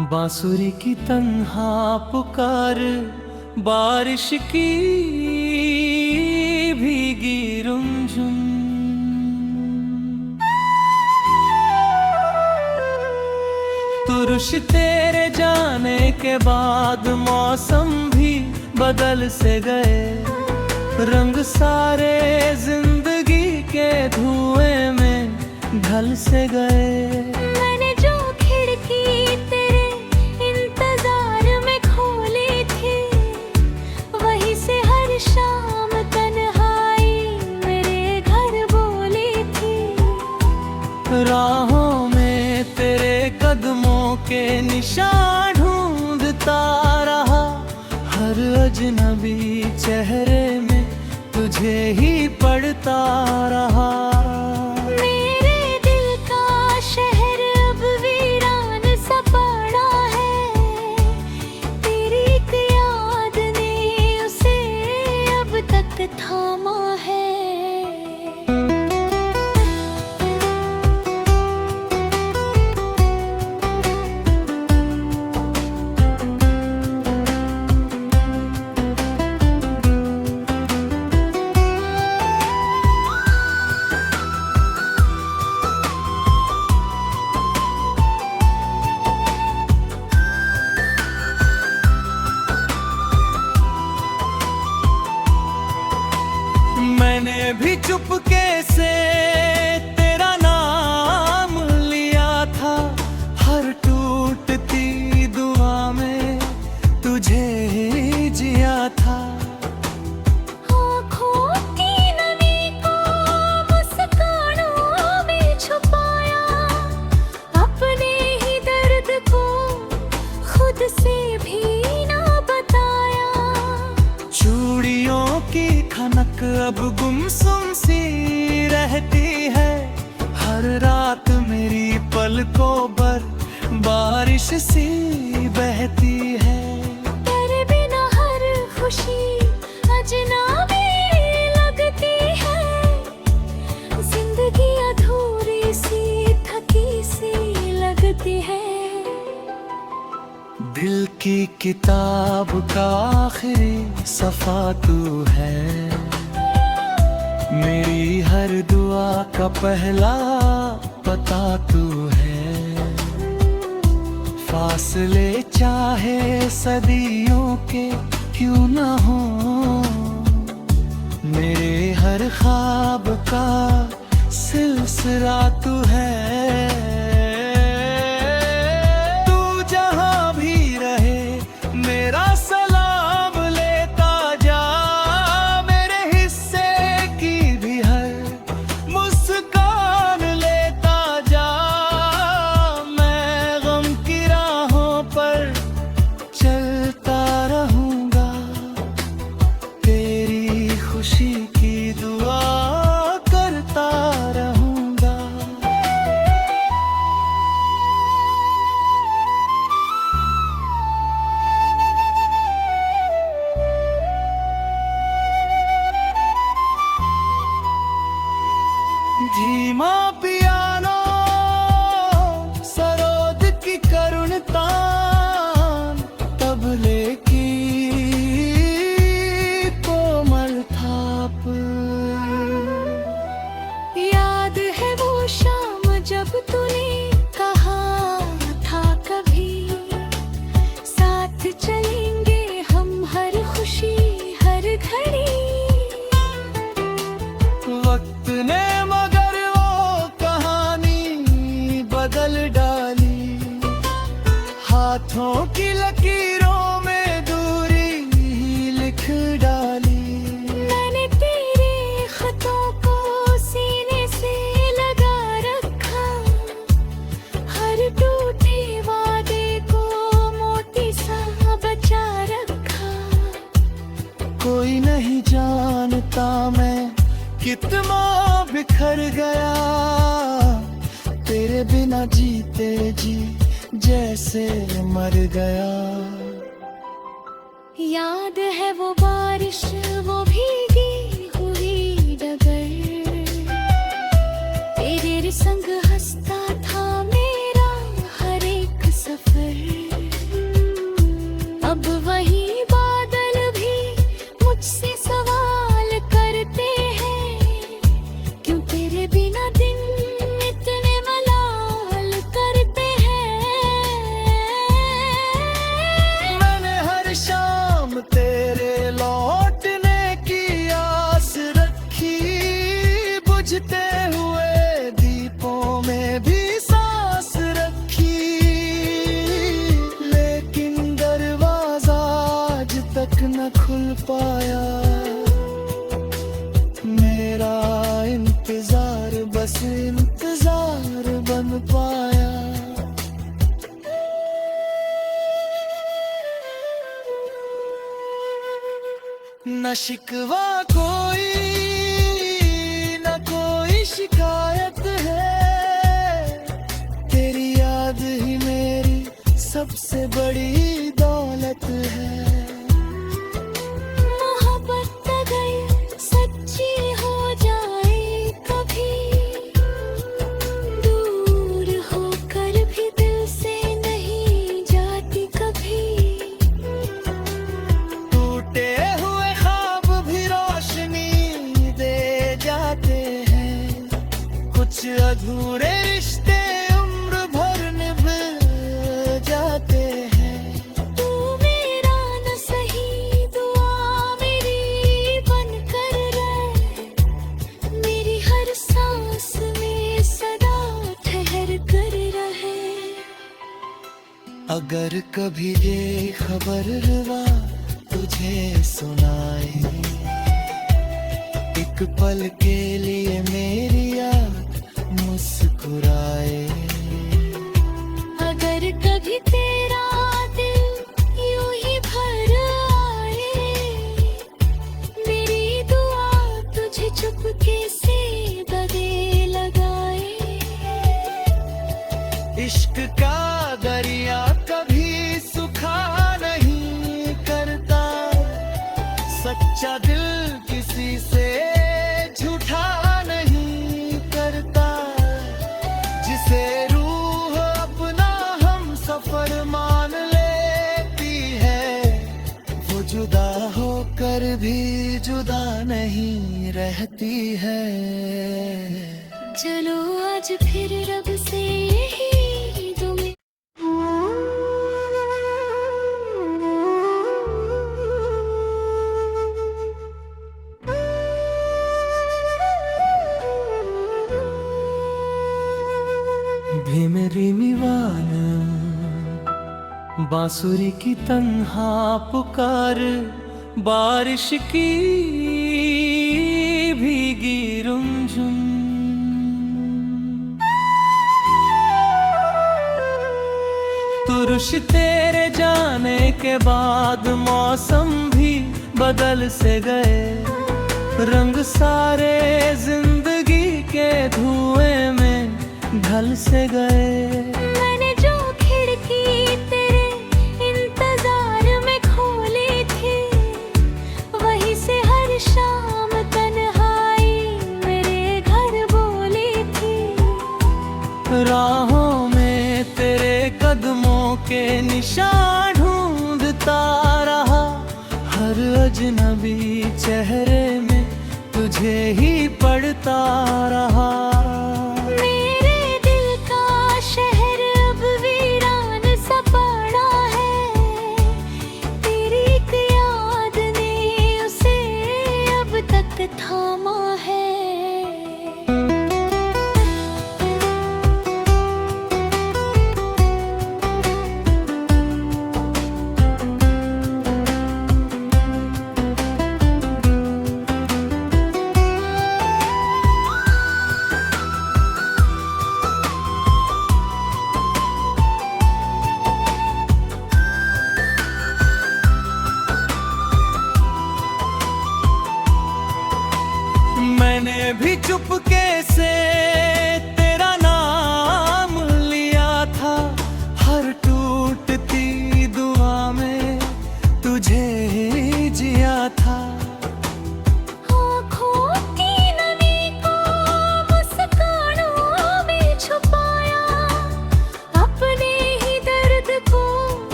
बांसुरी की तन्हा पुकार, बारिश की भीगी रुमझुम। तुरुष तेरे जाने के बाद मौसम भी बदल से गए, रंग सारे जिंदगी के धुएं में ढल से गए। मैंने जो खिड़की तेरे इंतजार में खोली थी, वहीं से हर शाम तन्हाई मेरे घर बोली थी। राहों में तेरे कदमों के निशान ढूंढता रहा, हर अजनबी चेहरे में तुझे ही पढ़ता रहा। थामा है मैंने भी चुपके से तेरा नाम लिया था, हर टूटती दुआ में तुझे ही जिया था। आँखों की नमी को मुस्कानों में छुपाया, अपने ही दर्द को खुद से भी ना बताया। चूड़ियों की खनक अब गुमसुम सी रहती है, हर रात मेरी पलकों पर बारिश सी बहती है। तेरे बिना हर खुशी अजनबी लगती है, जिंदगी अधूरी सी थकी सी लगती है। दिल की किताब का आखिरी सफा तू है, मेरी हर दुआ का पहला पता तू है। फासले चाहे सदियों के क्यों ना हो, मेरे हर ख्वाब का सिलसिला तू है। खुशी की दुआ करता रहूंगा। धीमा पियानो सरोद की करुण तान, तबले की कोमल थाप। याद है वो शाम जब तूने कहा था कभी साथ चलेंगे हम हर खुशी हर घड़ी। वक्त ने मगर वो कहानी बदल डाली, हाथों की लकीरों में दूरी लिख डाली। मैंने तेरे खतों को सीने से लगा रखा, हर टूटे वादे को मोती सा बचा रखा। कोई नहीं जानता मैं कितना बिखर गया, तेरे बिना जीते जी जैसे मर गया। याद है वो बारिश वो भीगी हुई डगर, तेरे संग हंसता था मेरा हर एक सफर। न शिकवा कोई न कोई शिकायत है, तेरी याद ही मेरी सबसे बड़ी दौलत है। मोहब्बत अगर सच्ची हो जाए कभी, दूर होकर भी दिल से नहीं जाती कभी। टूटे हुए ख्वाब भी रोशनी दे जाते हैं, कुछ अधूरे रिश्ते उम्र भर निभ जाते हैं। तू मेरा न सही दुआ मेरी बन कर रहे, मेरी हर सांस में सदा ठहर कर रहे। अगर कभी ये खबर रवा तुझे सुनाए, एक पल के लिए मेरी याद मुस्कुराए। अगर कभी तेरा दिल यूं ही भर आए, मेरी दुआ तुझे चुपके से गले लगाए। इश्क का दरिया कभी सूखा नहीं करता, सच्चा दिल किसी से झूठा नहीं करता। जिसे रूह अपना हम सफर मान लेती है, वो जुदा होकर भी जुदा नहीं रहती है। चलो आज फिर रब से यही दुआ। भीम रिमी वाना बांसुरी की तन्हा पुकार, बारिश की भीगी रुमझुम। तुरुष तेरे जाने के बाद मौसम भी बदल से गए, रंग सारे जिंदगी के धुएं में ढल से गए। मैंने जो खिड़की तेरे इंतजार में खोली थी, वहीं से हर शाम तन्हाई मेरे घर बोली थी। राहों में तेरे कदमों के निशान ढूंढता रहा, हर अजनबी चेहरे में तुझे ही पढ़ता रहा। थामा है मैंने भी चुपके से तेरा नाम लिया था, हर टूटती दुआ में तुझे ही जिया था। आँखों की नमी को मुस्कानों में छुपाया, अपने ही दर्द को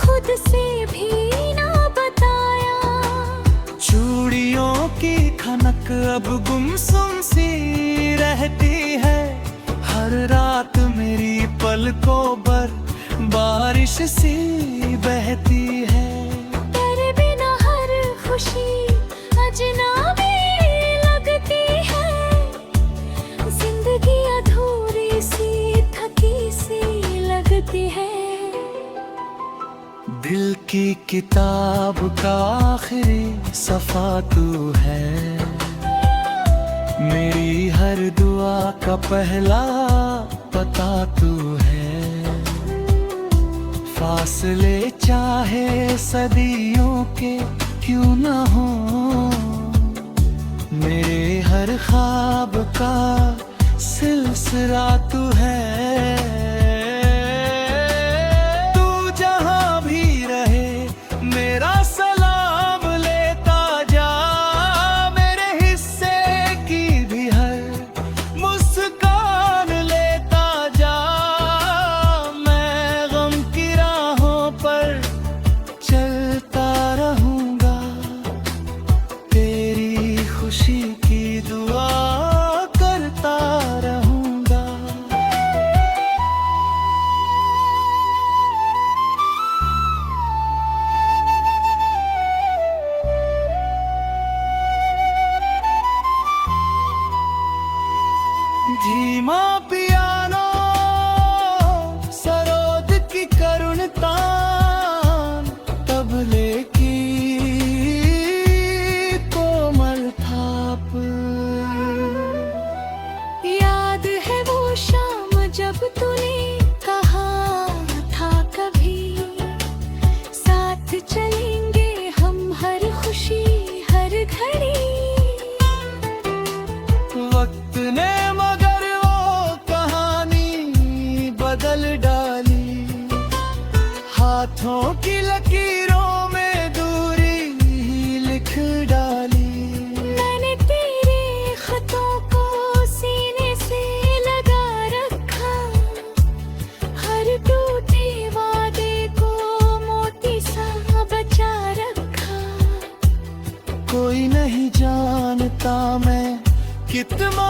खुद से भी ना बताया। चूड़ियों की खनक अब गुमसुम सी रहती है, हर रात मेरी पलकों पर बारिश सी बहती है। तेरे बिना हर खुशी अजनबी लगती है, जिंदगी अधूरी सी थकी सी लगती है। दिल की किताब का आखिरी सफा तू है, मेरी हर दुआ का पहला पता तू है। फासले चाहे सदियों के क्यों ना हो, मेरे हर ख्वाब का सिलसिला तू है। तू जहां भी रहे मेरा सलाम लेता जा, मेरे हिस्से की भी हर मुस्कान लेता जा। मैं गम की राहों पर चलता रहूंगा, तेरी खुशी की दुआ करता रहूंगा। धीमा पियानो, सरोद की करुण तान, तबले की कोमल थाप। याद है वो शाम जब तूने कहा था कभी साथ चलेंगे हम हर खुशी हर घड़ी। वक्त ने मगर वो कहानी बदल डाली, हाथों की लकीरों में दूरी लिख डाली। मैंने तेरे खतों को सीने से लगा रखा, हर टूटे वादे को मोती सा बचा रखा। कोई नहीं जानता मैं कितना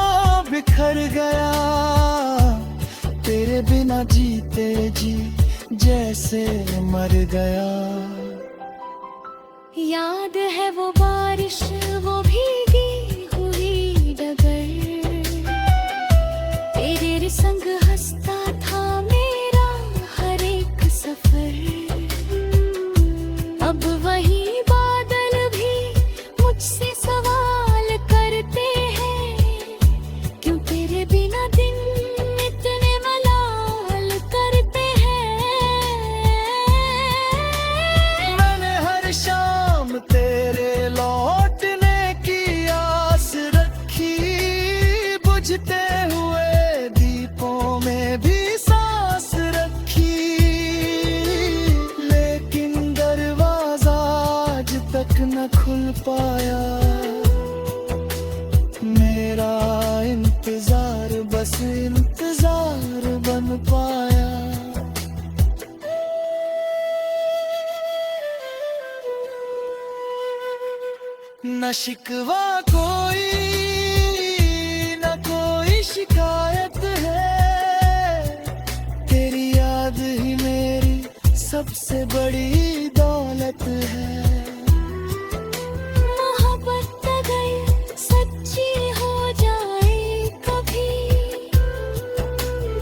बिखर गया, तेरे बिना जीते जी जैसे मर गया। याद है वो बारिश, वो भीगी हुई डगर, तेरे संग हंसता था मेरा हर एक सफर। अब वही बादल भी मुझसे सवाल करते हैं, क्यों तेरे बिना दिन इतने मलाल करते हैं। मैंने हर शाम तेरे लौटने की आस रखी, बुझते हुए दीपों में भी सांस रखी। लेकिन दरवाजा आज तक न खुल पाया, मेरा इंतजार बस इंतजार बन पाया। न शिकवा कोई, न कोई शिकायत है, तेरी याद ही मेरी सबसे बड़ी दौलत है। मोहब्बत अगर सच्ची हो जाए कभी,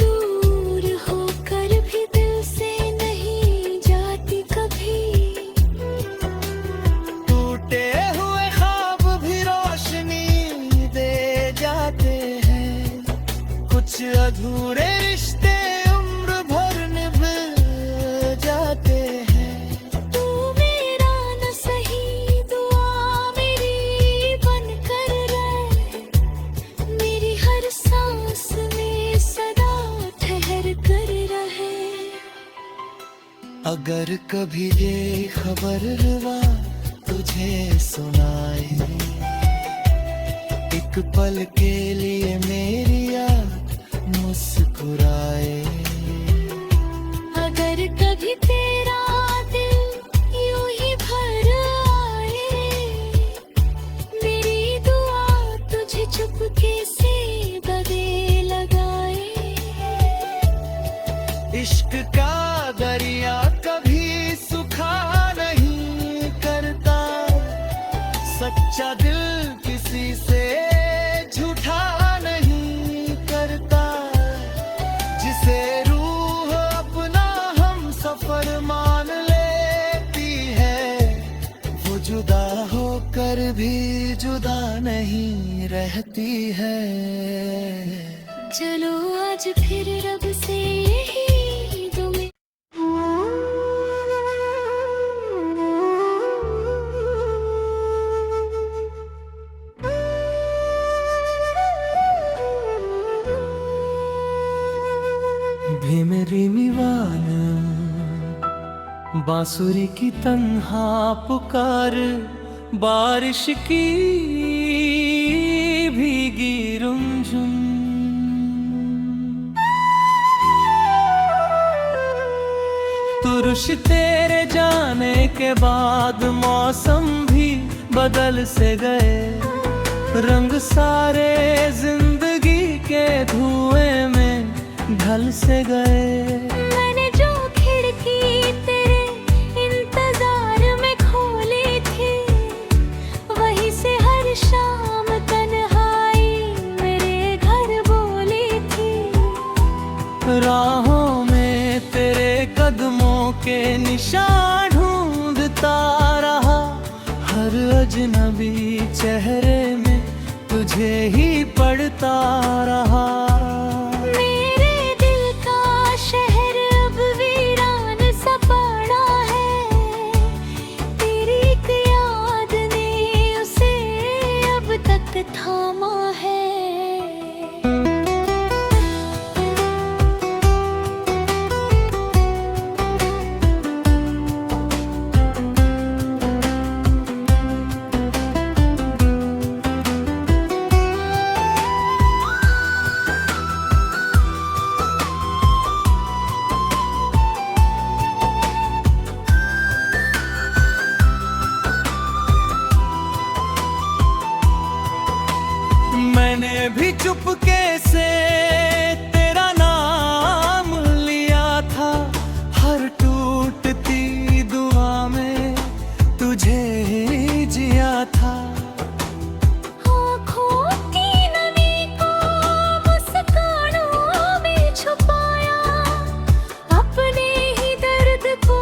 दूर होकर भी दिल से नहीं जाती कभी। टूटे हुए ख्वाब भी रोशनी दे जाते हैं, कुछ अधूरे रिश्ते उम्र भर निभ जाते हैं। तू मेरा न सही दुआ मेरी बन कर रहे, मेरी हर सांस में सदा ठहर कर रहे। अगर कभी ये खबर रवा तुझे सुनाए, एक पल के लिए मेरी याद मुस्कुराए। अगर कभी तेरा दिल यूं ही भर आए, मेरी दुआ तुझे चुपके से गले लगाए। इश्क का दरिया कभी सूखा नहीं करता, सच्चा दिल किसी से झूठा नहीं करता। जिसे रूह अपना हम सफर मान लेती है, वो जुदा होकर भी जुदा नहीं रहती है। चलो आज फिर रब से यही दुआ। प्रेमीवान बांसुरी की तन्हा पुकार, बारिश की भीगी रुमझुम। तुरुष तेरे जाने के बाद मौसम भी बदल से गए, रंग सारे जिंदगी के धुएं में ढल से गए। मैंने जो खिड़की तेरे इंतजार में खोली थी, वहीं से हर शाम तन्हाई मेरे घर बोली थी। राहों में तेरे कदमों के निशान ढूंढता रहा, हर अजनबी चेहरे में तुझे ही पढ़ता रहा। मेरे दिल का शहर अब वीरान सा पड़ा है, तेरी एक याद ने उसे अब तक थामा है। मैंने भी चुपके से तेरा नाम लिया था, हर टूटती दुआ में तुझे ही जिया था। आँखों की नमी को मुस्कानों में छुपाया, अपने ही दर्द को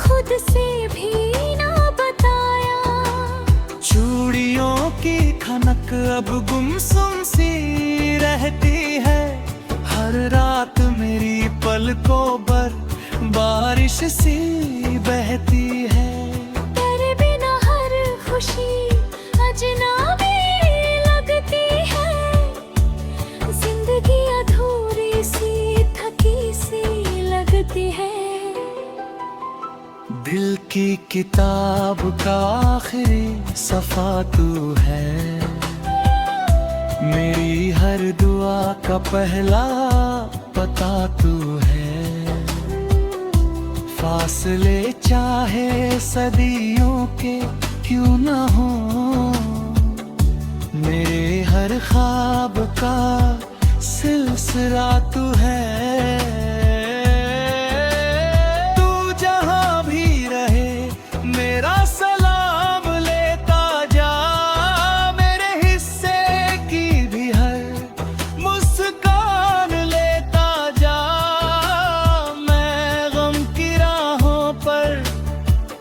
खुद से भी ना बताया। चूड़ियों की खनक अब गुमसुम सी रहती है, हर रात मेरी पलकों पर बारिश सी बहती है। तेरे बिना हर खुशी अजनबी लगती है, जिंदगी अधूरी सी थकी सी लगती है। दिल की किताब का आखिरी सफा तू है, मेरी हर दुआ का पहला पता तू है। फासले चाहे सदियों के क्यों न हो, मेरे हर ख्वाब का सिलसिला तू है। तू जहां भी रहे मेरा सलाम लेता जा, मेरे हिस्से की भी हर मुस्कान लेता जा। मैं गम की राहों पर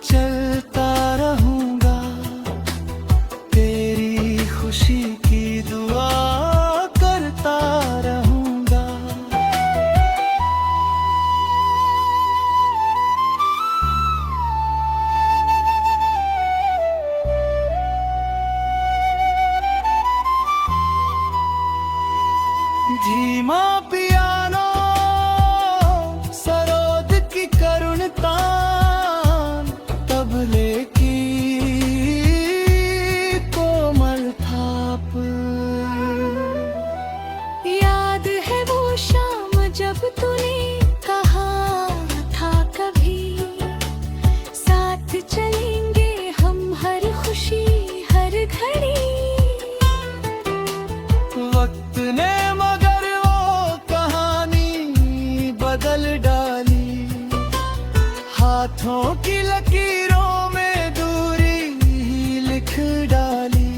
चलता रहूंगा, तेरी खुशी की दुआ करता रहूंगा। धीमा पियानो सरोद की करुण तान, तबले की कोमल थाप। याद है वो शाम जब तूने कहा था कभी साथ चलेंगे हम हर खुशी हर घड़ी। वक्त ने मगर वो कहानी बदल डाली, हाथों की लकीरों में दूरी लिख डाली।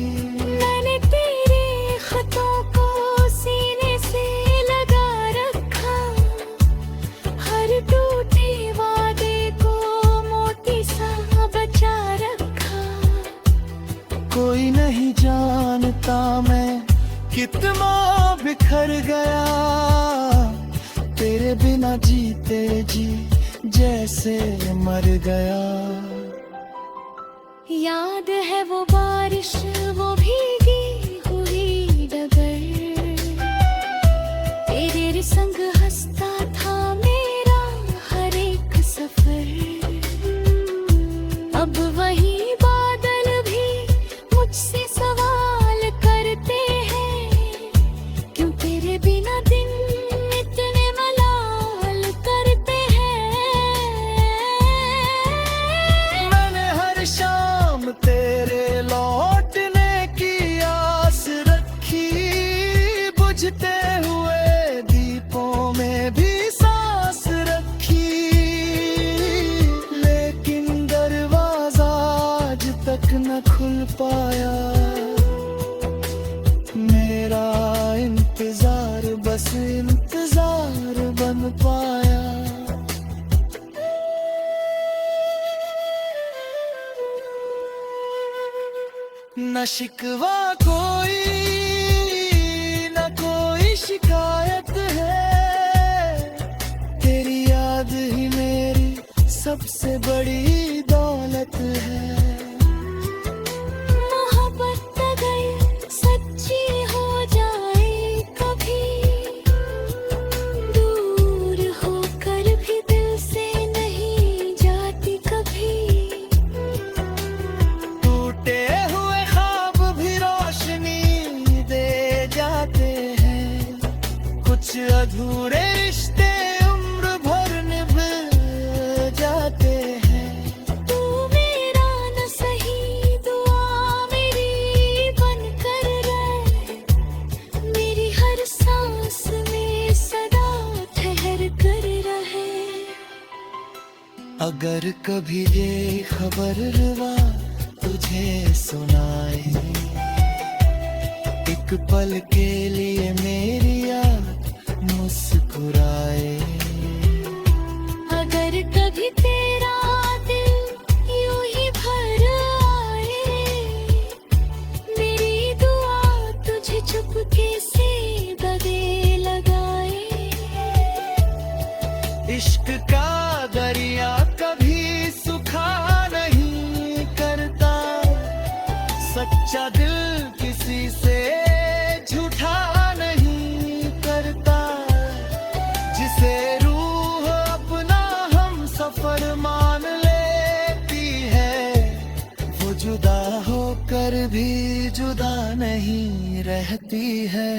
मैंने तेरे खतों को सीने से लगा रखा, हर टूटे वादे को मोती सा बचा रखा। कोई नहीं जानता मैं कितना बिखर गया, तेरे बिना जीते जी जैसे मर गया। याद है वो बारिश वो भीगी हुई डगर, तेरे संग हंसता था मैं न शिकवा कोई, न कोई शिकायत है। तेरी याद ही मेरी सबसे बड़ी दौलत है। मोहब्बत अगर सच्ची हो जाए कभी, दूर होकर भी दिल से नहीं जाती कभी। टूटे हुए ख्वाब भी रोशनी दे जाते हैं। कुछ अधूरे रिश्ते उम्र भर निभ जाते हैं। तू मेरा न सही, दुआ मेरी बनकर रहे। मेरी हर सांस में सदा ठहर कर रहे। अगर कभी ये खबर रुआ तुझे सुनाए, एक पल के लिए मेरी याद मुस्कुराए। अगर कभी तेरा दिल यूं ही भर आए, मेरी दुआ तुझे चुपके से गले लगाए। इश्क का दरिया कभी सूखा नहीं करता। सच्चा दिल किसी से झूठा नहीं करता। जिसे रूह अपना हम सफर मान लेती है, वो जुदा होकर भी जुदा नहीं रहती है।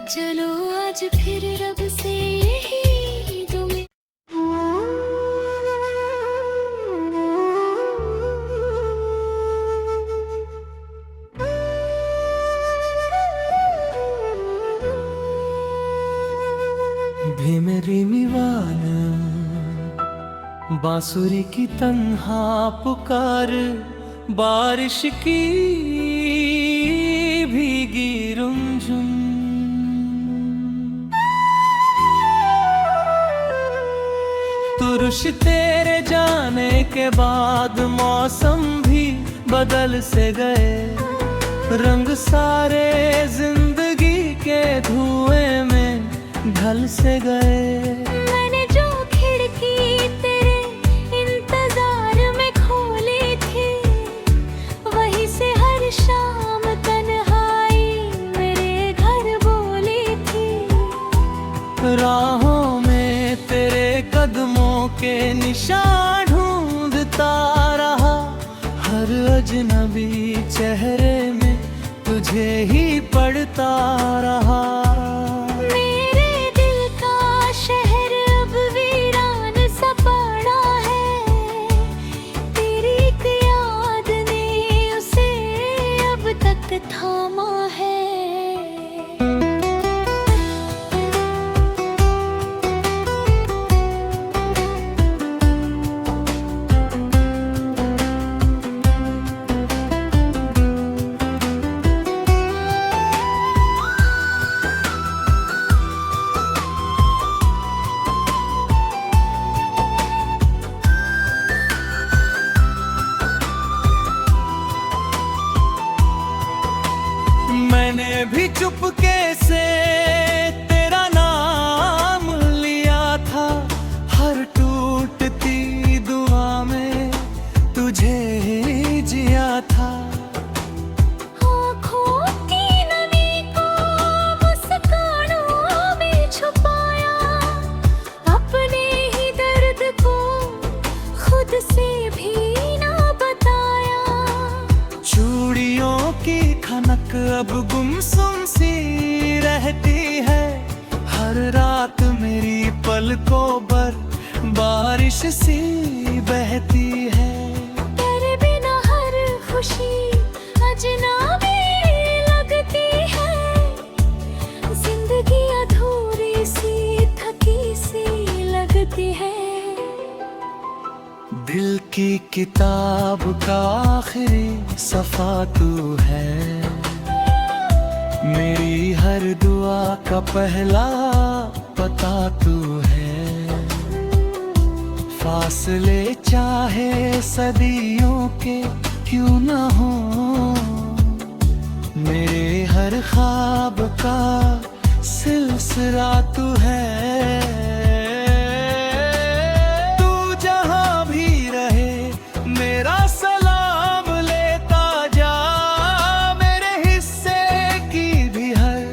चलो आज फिर रब से यही दुआ। भीमरी मिवान बांसुरी की तन्हा पुकार, बारिश की भीगी रुमझुम। तुरुष तेरे जाने के बाद मौसम भी बदल से गए। रंग सारे जिंदगी के धुएं में ढल से गए। मैंने जो खिड़की तेरे इंतजार में खोली थी, वहीं से हर शाम तन्हाई मेरे घर बोली थी। राहों में तेरे कदमों के निशान ढूंढता रहा। हर अजनबी चेहरे में तुझे ही पढ़ता रहा। थामा है। मैंने भी चुपके से तेरा नाम लिया था। हर टूटती दुआ में तुझे ही जिया था। आँखों की नमी को मुस्कानों में छुपाया, अपने ही दर्द को खुद से भी ना बताया। चूड़ियों की खनक अब गुमसुम सी रहती है। हर रात मेरी पलकों पर बारिश सी बहती है। तेरे बिना हर खुशी अजनबी लगती है। जिंदगी अधूरी सी थकी सी लगती है। दिल की किताब का आखिरी सफा तू है। मेरी हर दुआ का पहला पता तू है। फासले चाहे सदियों के क्यों ना हो, मेरे हर ख्वाब का सिलसिला तू है। तू जहां भी रहे मेरा सलाम लेता जा, मेरे हिस्से की भी हर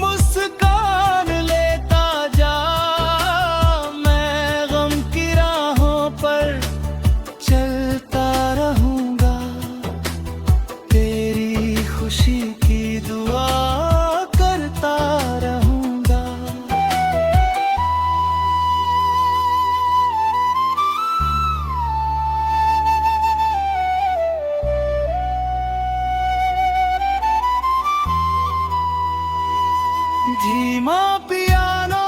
मुस्कान लेता जा। मैं गम की राहों पर चलता रहूंगा, तेरी खुशी की दुआ करता रहूंगा। धीमा पियानो,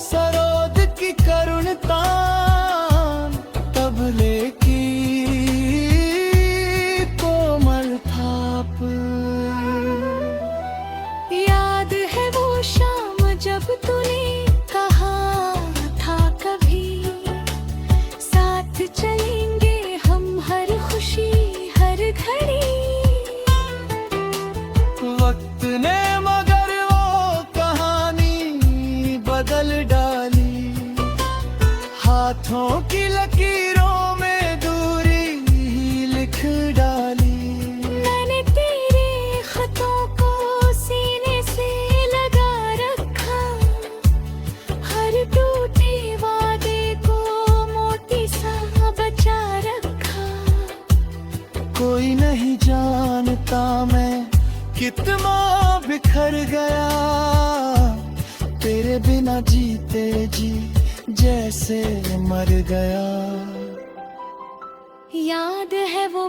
सरोद की करुण तान, तबले की कोमल थाप। याद है वो शाम जब तूने कहा था कभी साथ चलेंगे हम हर खुशी हर घड़ी। वक्त ने मगर वो कहानी बदल डाली, हाथों की लकीरों में दूरी लिख डाली। मैंने तेरे खतों को सीने से लगा रखा, हर टूटे वादे को मोती सा बचा रखा। कोई नहीं जानता मैं कितना बिखर गया, तेरे बिना जीते जी जैसे मर गया। याद है वो